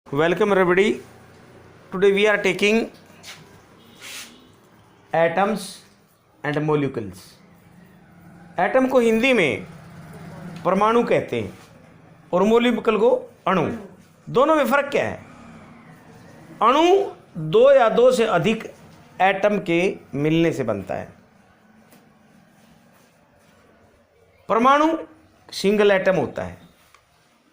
Welcome everybody. Today we are taking atoms and molecules. Atom को हिंदी में परमाणु कहते हैं और मोलिक्यूल को अणु। दोनों में फर्क क्या है? अणु दो या दो से अधिक एटम के मिलने से बनता है। परमाणु सिंगल एटम होता है।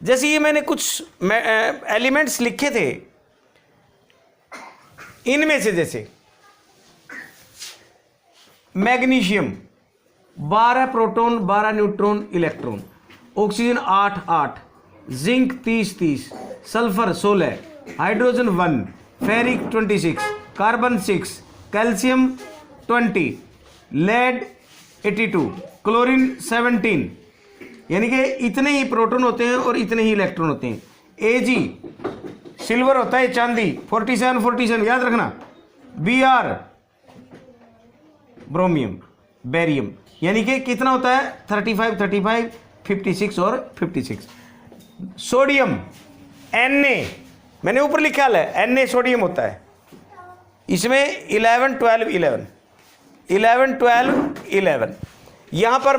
जैसे ये मैंने कुछ एलिमेंट्स लिखे थे, इनमें से जैसे magnesium 12 proton 12 neutron electron, oxygen 8 8, zinc 30 30, sulphur 16, hydrogen 1, ferric 26, carbon 6, calcium 20, lead 82, chlorine 17। यानी कि इतने ही प्रोटॉन होते हैं और इतने ही इलेक्ट्रॉन होते हैं। Ag सिल्वर होता है, चांदी 47 47 याद रखना। Br ब्रोमियम, बेरियम, यानी कि कितना होता है 35 35, 56 और 56। सोडियम Na, मैंने ऊपर लिखा है Na सोडियम होता है। इसमें 11 12 11 11 12 11। यहाँ पर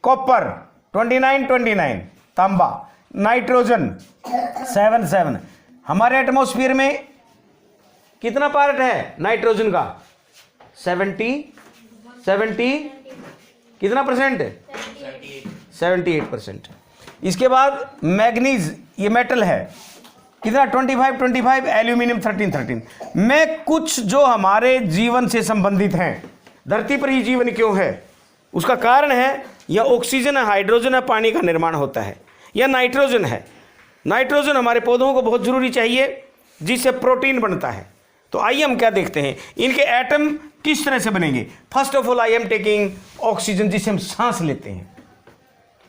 कॉपर 29 29, तांबा, नाइट्रोजन 7 7। हमारे एटमॉस्फेयर में कितना पार्ट है नाइट्रोजन का? 70 कितना परसेंट? 78%। इसके बाद मैग्नीज, ये मेटल है, कितना 25 25, एल्यूमिनियम 13 13। में कुछ जो हमारे जीवन से संबंधित हैं, धरती पर ही जीवन क्यों है उसका कारण है, या ऑक्सीजन है, हाइड्रोजन है, पानी का निर्माण होता है, या नाइट्रोजन है। नाइट्रोजन हमारे पौधों को बहुत ज़रूरी चाहिए जिससे प्रोटीन बनता है। तो आइए हम क्या देखते हैं, इनके एटम किस तरह से बनेंगे। First of all I am taking oxygen, जिसे हम सांस लेते हैं।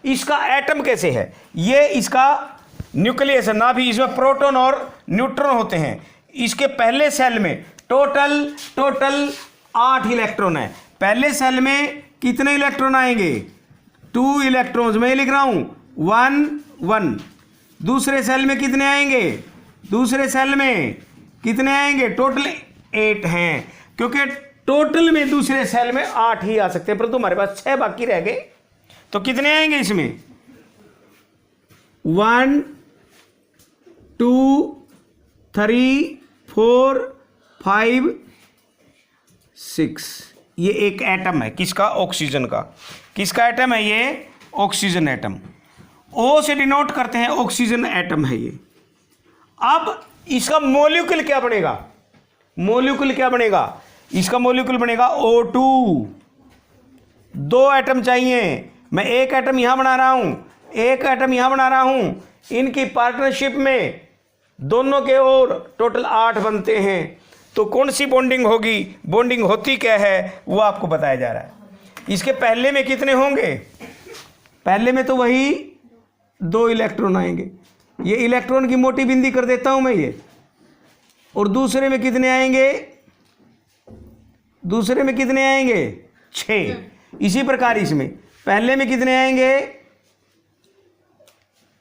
इसका एटम कैसे है? ये इसका न्यूक्लियस है, ना भी इसमें प्रोटॉन और न्यूट्रॉन होते हैं। इसके पहले सेल में टोटल 8 इलेक्ट्रॉन है। पहले सेल में कितने इलेक्ट्रॉन आएंगे? 2 इलेक्ट्रॉन्स, मैं लिख रहा हूं 1 1। दूसरे सेल में कितने आएंगे? दूसरे सेल में कितने आएंगे? टोटल 8 हैं, क्योंकि टोटल में दूसरे सेल में 8 ही आ सकते हैं, परंतु हमारे पास 6 बाकी रह गए। तो कितने आएंगे इसमें? 1 2 3 4 5 6। ये एक एटम है, किसका? ऑक्सीजन का। किसका एटम है ये? Oxygen atom. O से डिनोट करते हैं, ऑक्सीजन एटम है ये। अब इसका मोलिक्यूल क्या बनेगा? मोलिक्यूल क्या बनेगा? इसका मोलिक्यूल बनेगा O2। 2 एटम चाहिए, मैं एक एटम यहां बना रहा हूं, एक एटम यहां बना रहा हूं। इनकी पार्टनरशिप में दोनों के और टोटल 8 बनते हैं। तो कौन सी बॉन्डिंग होगी, बॉन्डिंग होती क्या है, वो आपको बताया जा रहा है। इसके पहले में कितने होंगे? पहले में तो वही 2 इलेक्ट्रॉन आएंगे, ये इलेक्ट्रॉन की मोटी बिंदी कर देता हूं मैं ये। और दूसरे में कितने आएंगे? दूसरे में कितने आएंगे? 6। इसी प्रकार इसमें पहले में कितने आएंगे?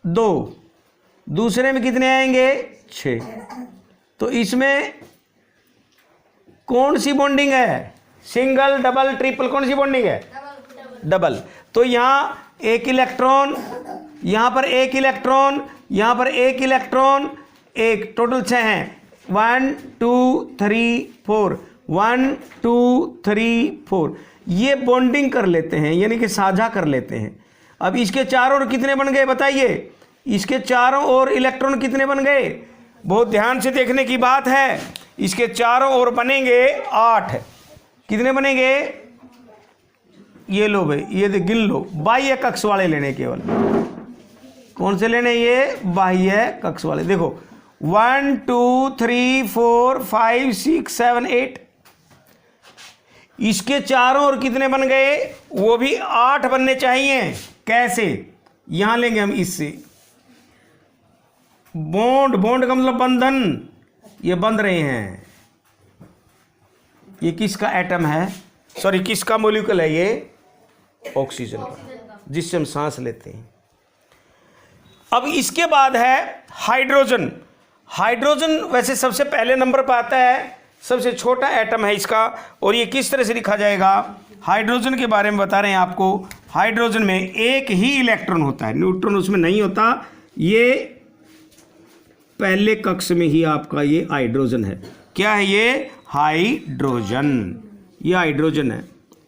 2। दूसरे में कितने आएंगे? 6। तो इसमें कौन सी बॉन्डिंग है? सिंगल, डबल, ट्रिपल, कौन सी बॉन्डिंग है? डबल। तो यहाँ एक इलेक्ट्रॉन, यहाँ पर एक इलेक्ट्रॉन, यहाँ पर एक इलेक्ट्रॉन, एक, टोटल 6 हैं। 1 2 3 4, 1 2 3 4। ये बॉन्डिंग कर लेते हैं, यानी कि साझा कर लेते हैं। अब इसके चारों ओर कितने बन गए बताइए? इसके चारों ओर इलेक्ट्रॉन कितने बन गए? बहुत ध्यान से देखने की बात है। इसके चारों ओर बनेंगे 8। कितने बनेंगे? ये लो भाई, ये गिन लो। बाह्य कक्ष वाले लेने, केवल कौन से लेने? ये बाह्य कक्ष वाले। देखो 1 2 3 4 5 6 7 8। इसके चारों ओर कितने बन गए? वो भी 8 बनने चाहिए। कैसे? यहां लेंगे हम इससे बॉन्ड, बॉन्ड का मतलब बंधन, ये बंध रहे हैं। ये किसका एटम है? सॉरी, किसका मॉलिक्यूल है ये? ऑक्सीजन का, जिससे हम सांस लेते हैं। अब इसके बाद है हाइड्रोजन। हाइड्रोजन वैसे सबसे पहले नंबर पर आता है, सबसे छोटा एटम है इसका। और ये किस तरह से लिखा जाएगा, हाइड्रोजन के बारे में बता रहे हैं आपको। हाइड्रोजन में एक ही इलेक्ट्रॉन होता है, न्यूट्रॉन उसमें नहीं होता। ये पहले कक्ष में ही आपका ये हाइड्रोजन है। क्या है ये, हाइड्रोजन, ये हाइड्रोजन है।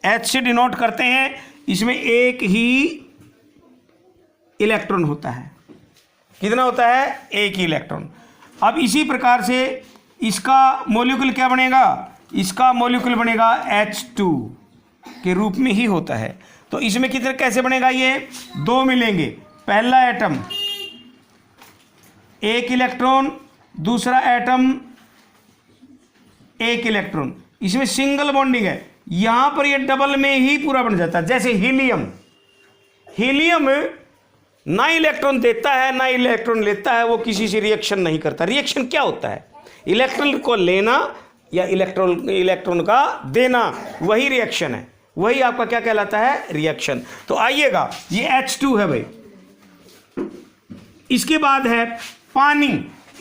H से डिनोट करते हैं, इसमें एक ही इलेक्ट्रॉन होता है। कितना होता है, एक ही इलेक्ट्रॉन। अब इसी प्रकार से इसका मॉलिक्यूल क्या बनेगा, इसका मॉलिक्यूल बनेगा H2 के रूप में ही होता है। तो इसमें कितने कैसे बनेगा, ये दो मिलेंगे, पहला एटम एक इलेक्ट्रॉन, दूसरा एटम एक इलेक्ट्रॉन। इसमें सिंगल बॉन्डिंग है, यहां पर ये डबल में ही पूरा बन जाता है। जैसे हीलियम, हीलियम ना इलेक्ट्रॉन देता है ना इलेक्ट्रॉन लेता है, वो किसी से रिएक्शन नहीं करता। रिएक्शन क्या होता है, इलेक्ट्रॉन को लेना या इलेक्ट्रॉन का देना, वही रिएक्शन है, वही आपका क्या कहलाता है, रिएक्शन। तो आइएगा, ये H2 है भाई। इसके बाद है पानी।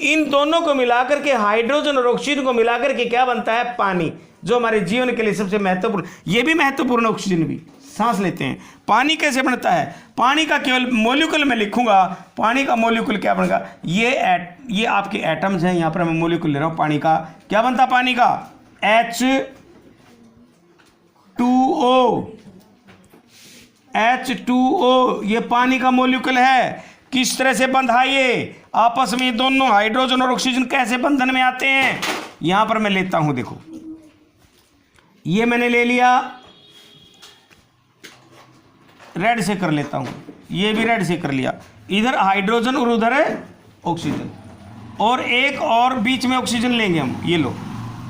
इन दोनों को मिलाकर के, हाइड्रोजन और ऑक्सीजन को मिलाकर के क्या बनता है, पानी, जो हमारे जीवन के लिए सबसे महत्वपूर्ण, ये भी महत्वपूर्ण, ऑक्सीजन भी सांस लेते हैं। पानी कैसे बनता है, पानी का केवल मॉलिक्यूल में लिखूंगा, पानी का मॉलिक्यूल क्या बनेगा, ये आपके एटम्स हैं, यहां पर मैं मॉलिक्यूल ले रहा हूं पानी का। क्या बनता है पानी का, H2O, H2O, ये पानी का मॉलिक्यूल है। किस तरह से बंधा, ये आपस में दोनों हाइड्रोजन और ऑक्सीजन कैसे बंधन में आते हैं, यहां पर मैं लेता हूं, देखो ये मैंने ले लिया, रेड से कर लेता हूं, ये भी रेड से कर लिया। इधर हाइड्रोजन और उधर है ऑक्सीजन, और एक और बीच में ऑक्सीजन लेंगे हम, ये लो,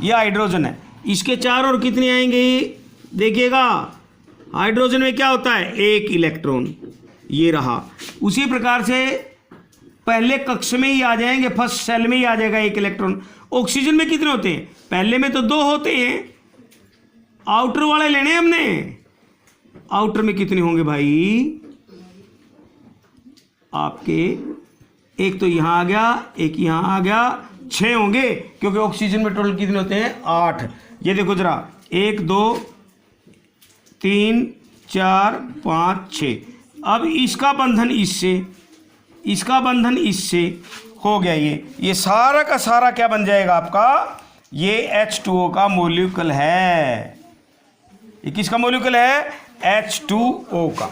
ये हाइड्रोजन है। इसके चारों ओर कितने आएंगे, देखिएगा, हाइड्रोजन में क्या होता है, एक इलेक्ट्रॉन, ये रहा। उसी प्रकार से पहले कक्ष में ही आ जाएंगे, फर्स्ट सेल में ही आ जाएगा एक इलेक्ट्रॉन। ऑक्सीजन में कितने होते हैं, पहले में तो दो होते हैं, आउटर वाले लेने हमने। आउटर में कितने होंगे भाई, आपके एक तो यहां आ गया, एक यहां आ गया, 6 होंगे, क्योंकि ऑक्सीजन में टोटल कितने होते हैं, 8। ये देखो जरा, 1 2 3 4 5 6। अब इसका बंधन इससे, इसका बंधन इससे हो गया। ये सारा का सारा क्या बन जाएगा आपका, ये H2O का मॉलिक्यूल है। ये किसका मॉलिक्यूल है, H2O का।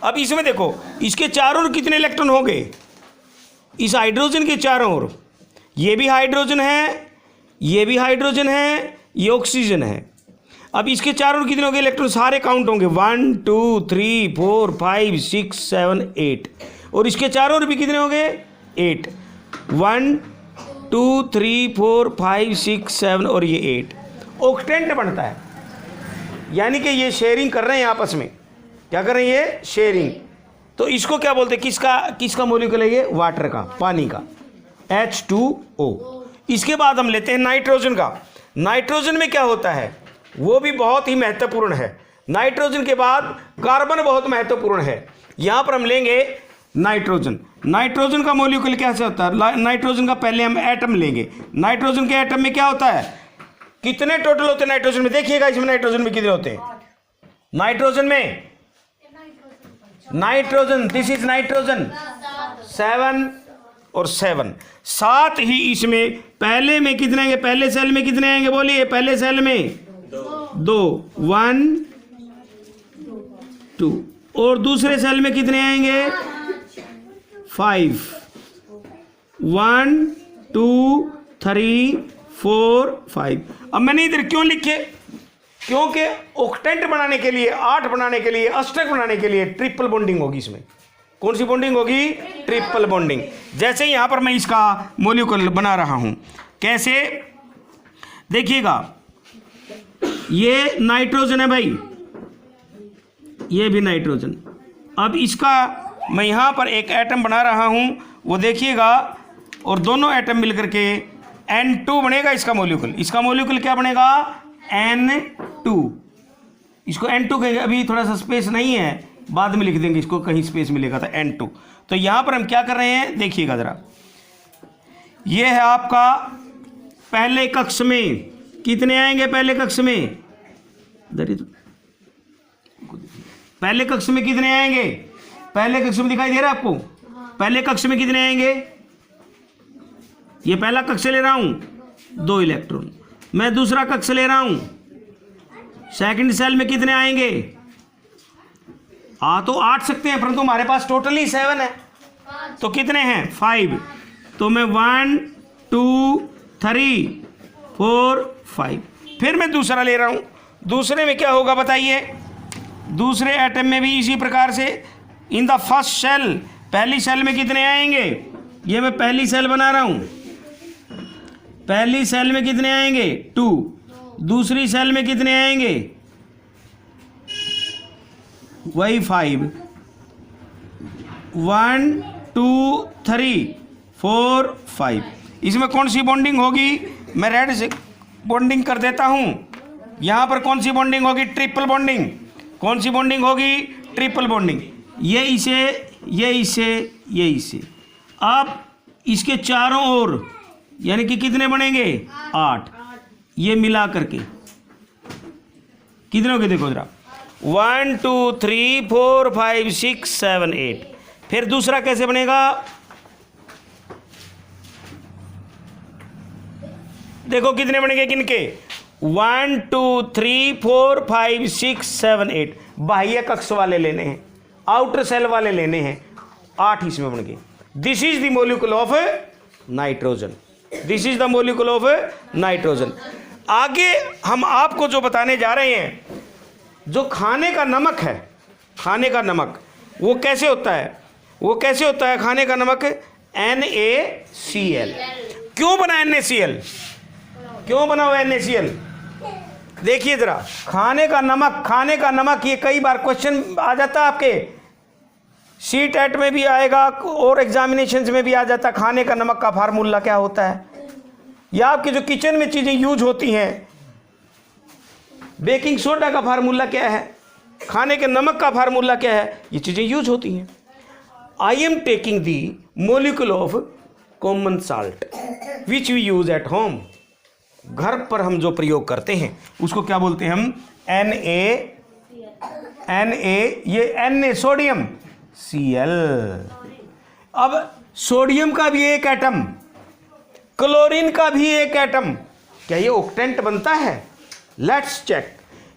अब इसमें देखो, इसके चारों ओर कितने इलेक्ट्रॉन हो गए, इस हाइड्रोजन के चारों ओर, ये भी हाइड्रोजन है, ये भी हाइड्रोजन है, ये ऑक्सीजन है। अब इसके चारों ओर कितने हो गए इलेक्ट्रॉन, सारे काउंट होंगे, 1 2 3 4 5 6 7 8। और इसके चारों ओर भी कितने हो गए, 8, 1 2 3 4 5 6 7 और ये 8। ऑक्टेंट बनता है, यानी कि ये शेयरिंग कर रहे हैं आपस में। क्या कर रहे हैं, ये शेयरिंग। तो इसको क्या बोलते हैं, किसका मॉलिक्यूल है, ये वाटर का, पानी का, H2O। इसके बाद हम लेते हैं नाइट्रोजन का। नाइट्रोजन में क्या होता है, वो भी बहुत ही महत्वपूर्ण है। नाइट्रोजन के बाद कार्बन बहुत महत्वपूर्ण है। यहां पर हम लेंगे नाइट्रोजन। नाइट्रोजन का मॉलिक्यूल कैसे होता है, नाइट्रोजन का पहले हम एटम लेंगे। नाइट्रोजन के एटम में क्या होता है, कितने टोटल होते हैं नाइट्रोजन में, देखिएगा इसमें नाइट्रोजन में कितने होते हैं, नाइट्रोजन में, नाइट्रोजन, दिस इज नाइट्रोजन, 7 और 7, 7 ही इसमें। पहले में कितने आएंगे, पहले सेल में कितने आएंगे, बोलिए, पहले सेल में 2, 1 2, और दूसरे सेल में कितने आएंगे, 5, 1 2 3 4 5। अब मैंने इधर क्यों लिखे, क्योंकि ऑक्टेंट बनाने के लिए, 8 बनाने के लिए, अष्टक बनाने के लिए ट्रिपल बॉन्डिंग होगी इसमें। कौन सी बॉन्डिंग होगी, ट्रिपल बॉन्डिंग। जैसे यहां पर मैं इसका मॉलिक्यूल बना रहा हूं, कैसे, देखिएगा, ये नाइट्रोजन है भाई, ये भी नाइट्रोजन। अब इसका मैं यहां पर एक एटम बना रहा हूं, वो देखिएगा, और दोनों एटम मिलकर के N2 बनेगा इसका मॉलिक्यूल। इसका मॉलिक्यूल क्या बनेगा, N2। इसको N2 कहेंगे, अभी थोड़ा सा स्पेस नहीं है, बाद में लिख देंगे इसको, कहीं स्पेस मिलेगा तो N2। तो यहां पर हम क्या कर रहे हैं, देखिएगा जरा, ये है आपका पहले कक्ष में कितने आएंगे, पहले कक्ष में पहले कक्ष में कितने आएंगे, पहले कक्ष में दिखाई दे रहा है आपको, पहले कक्ष में कितने आएंगे, ये पहला कक्ष ले रहा हूं 2 इलेक्ट्रॉन। मैं दूसरा कक्ष ले रहा हूं, सेकंड सेल में कितने आएंगे, तो 8 सकते हैं, परंतु हमारे पास टोटली 7 है, तो कितने हैं 5। तो मैं 1 2 3 4 5। फिर मैं दूसरा ले रहा हूं, दूसरे में क्या होगा बताइए, दूसरे एटम में भी इसी प्रकार से इन द फर्स्ट सेल, पहली सेल में कितने आएंगे, ये मैं पहली सेल बना रहा हूं, पहली सेल में कितने आएंगे 2, दूसरी सेल में कितने आएंगे वही 5, 1 2 3 4 5। इसमें कौन सी बॉन्डिंग होगी, मैं रेड से बॉन्डिंग कर देता हूं, यहां पर कौन सी बॉन्डिंग होगी, ट्रिपल बॉन्डिंग। कौन सी बॉन्डिंग होगी, ट्रिपल बॉन्डिंग। ये इसे, ये इसे, ये इसे। अब इसके चारों ओर यानी कि कितने बनेंगे 8, ये मिला करके कितने हो गए देखो जरा, 1 2 3 4 5 6 7 8। फिर दूसरा कैसे बनेगा, देखो कितने बनेंगे किनके, 1 2 3 4 5 6 7 8। बाह्य कक्ष वाले लेने हैं, आउटर सेल वाले लेने हैं, 8 इसमें बन गए। This is the molecule of nitrogen, this is the molecule of nitrogen. आगे हम आपको जो बताने जा रहे हैं, जो खाने का नमक है, खाने का नमक वो कैसे होता है, वो कैसे होता है खाने का नमक, NaCl। क्यों बना NaCl, क्यों बना हुआ NaCl, देखिए जरा, खाने का नमक, खाने का नमक, ये कई बार क्वेश्चन आ जाता है आपके CTET में भी आएगा और एग्जामिनेशंस में भी आ जाता है, खाने का नमक का फार्मूला क्या होता है, या आपके जो किचन में चीज़ें यूज होती हैं, बेकिंग सोडा का फार्मूला क्या है, खाने के नमक का फार्मूला क्या है, ये चीज़ें यूज होती हैं। I am taking the molecule of common salt which we use at home. घर पर हम जो प्रयोग करते हैं उसको क्या बोलते हैं हम, Na, ये Na सोडियम Cl। अब सोडियम का भी एक एटम, क्लोरीन का भी एक एटम, क्या ये ऑक्टेंट बनता है, लेट्स चेक।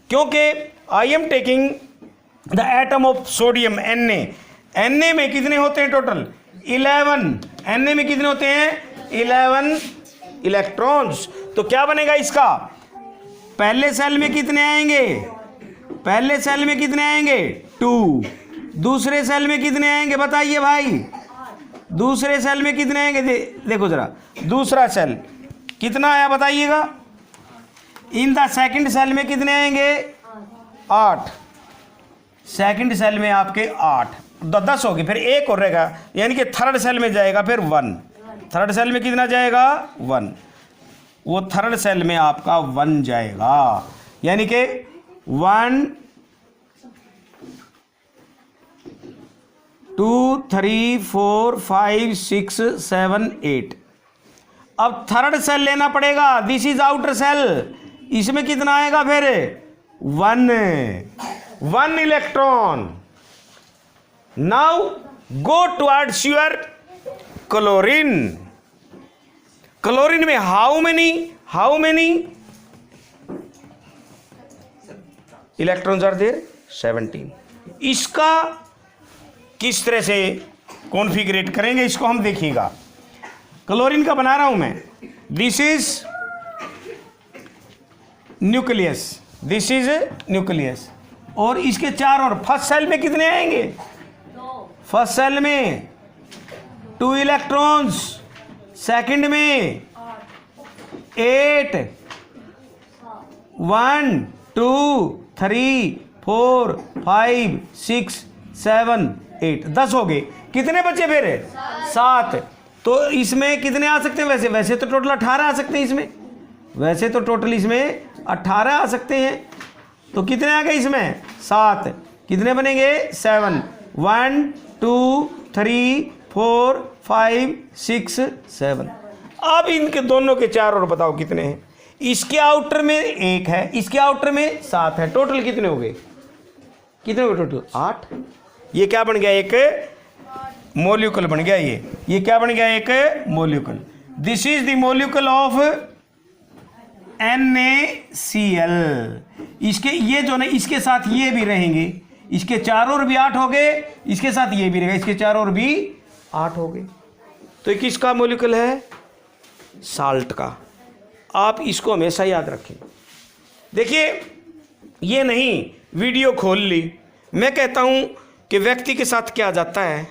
क्योंकि आई am taking the atom of sodium Na में कितने होते हैं टोटल 11, Na में कितने होते हैं 11 इलेक्ट्रॉन्स। तो क्या बनेगा इसका, पहले सेल में कितने आएंगे, पहले सेल में कितने आएंगे 2, दूसरे सेल में कितने आएंगे बताइए भाई, दूसरे सेल में कितने आएंगे, देखो जरा, दूसरा सेल कितना आया बताइएगा, इन द सेकंड सेल में कितने आएंगे 8, सेकंड सेल में आपके 8, 10 हो गए, फिर एक और रहेगा, यानी कि थर्ड सेल में जाएगा फिर 1, थर्ड सेल में कितना जाएगा 1, वो थर्ड सेल में आपका 1 जाएगा, यानी कि 1 2 3 4 5 6 7 8। अब थर्ड सेल लेना पड़ेगा, दिस इज आउटर सेल, इसमें कितना आएगा फिर 1 electron. Now go towards your chlorine. Chlorine में how many electrons are there 17। इसका किस तरह से कॉन्फ़िगरेट करेंगे इसको हम देखिएगा। क्लोरीन का बना रहा हूं मैं, this is nucleus, this is nucleus, और इसके चारों, फर्स्ट सेल में कितने आएंगे, फर्स्ट सेल में 2 इलेक्ट्रॉन्स, सेकंड में 8, 1 2 3 4 5 6 7 8, 10 हो गए। कितने बचे फिर 7। तो इसमें कितने आ सकते हैं, वैसे तो टोटल 18 आ सकते हैं इसमें, वैसे तो टोटल इसमें 18 आ सकते हैं, तो कितने आ गए इसमें 7, कितने बनेंगे 7, 1 2 3 4 5 6 7। अब इनके दोनों के 4 और बताओ कितने हैं। इसके आउटर में 1 है, इसके आउटर में 7 है, टोटल कितने हो गए? कितने हो गए टोटल? 8। ये क्या बन गया? एक मॉलिक्यूल बन गया। ये क्या बन गया? एक molecule. This is the molecule of NaCl। इसके ये जो ना, इसके साथ ये भी रहेंगे, इसके 4 और भी 8 हो गए, इसके साथ ये भी रहेगा, इसके 4 और भी 8 हो गए। तो ये किसका मॉलिक्यूल है? साल्ट का। आप इसको हमेशा याद रखें। देखिए, ये नहीं वीडियो खोल ली, मैं कहता हूं कि व्यक्ति के साथ क्या जाता है,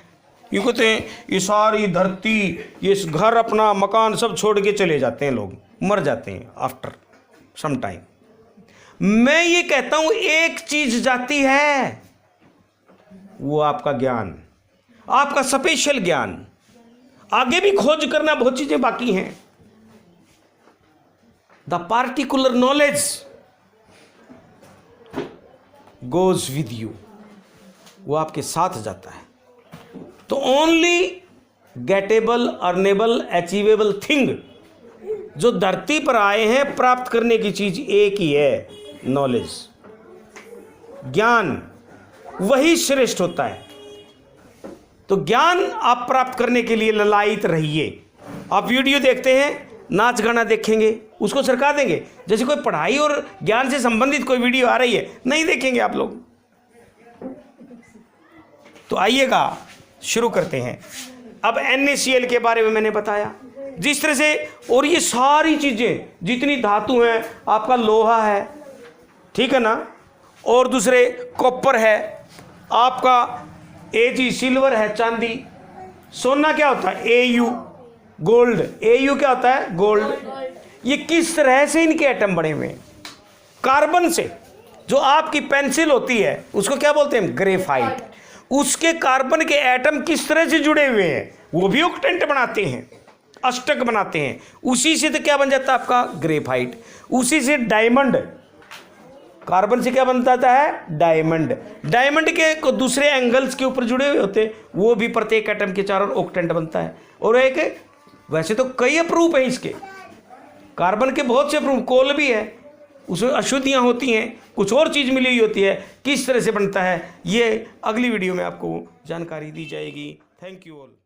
ये कहते हैं ये सारी धरती, ये घर, अपना मकान सब छोड़ के चले जाते हैं, लोग मर जाते हैं आफ्टर सम टाइम। मैं ये कहता हूं एक चीज जाती है, वो आपका ज्ञान, आपका स्पेशल ज्ञान। आगे भी खोज करना, बहुत चीजें बाकी हैं। The particular knowledge goes with you, वो आपके साथ जाता है। तो ओनली गेटेबल, अर्नेबल, अचीवेबल थिंग, जो धरती पर आए हैं प्राप्त करने की चीज एक ही है, नॉलेज, ज्ञान। वही श्रेष्ठ होता है। तो ज्ञान आप प्राप्त करने के लिए ललायित रहिए। आप वीडियो देखते हैं, नाच गाना देखेंगे, उसको सरका देंगे। जैसे कोई पढ़ाई और ज्ञान से संबंधित कोई वीडियो आ रही है, नहीं देखेंगे आप लोग। तो आइएगा, शुरू करते हैं। अब NaCl के बारे में मैंने बताया जिस तरह से, और ये सारी चीजें जितनी धातु हैं, आपका लोहा है, ठीक है ना, और दूसरे कॉपर है, आपका Ag सिल्वर है, चांदी। सोना क्या होता है? Au gold. Au क्या होता है? गोल्ड। ये किस तरह से इनके एटम बने हुए हैं? कार्बन से। जो आपकी पेंसिल होती है उसको क्या बोलते हैं? ग्रेफाइट। उसके कार्बन के एटम किस तरह से जुड़े हुए हैं? वो भी ऑक्टेंट बनाते हैं, अष्टक बनाते हैं। उसी से तो क्या बन जाता है आपका? ग्रेफाइट। उसी से डायमंड, कार्बन से क्या बनता है? डायमंड। डायमंड के को दूसरे एंगल्स के ऊपर जुड़े हुए होते हैं, वो भी प्रत्येक एटम के 4 ऑक्टेंट बनता है। और एक, वैसे तो कई अप्रूफ है इसके, कार्बन के बहुत से अप्रूफ, कोल भी है, उसमें अशुद्धियां होती हैं, कुछ और चीज़ मिली हुई होती है। किस तरह से बनता है, ये अगली वीडियो में आपको जानकारी दी जाएगी। Thank you all.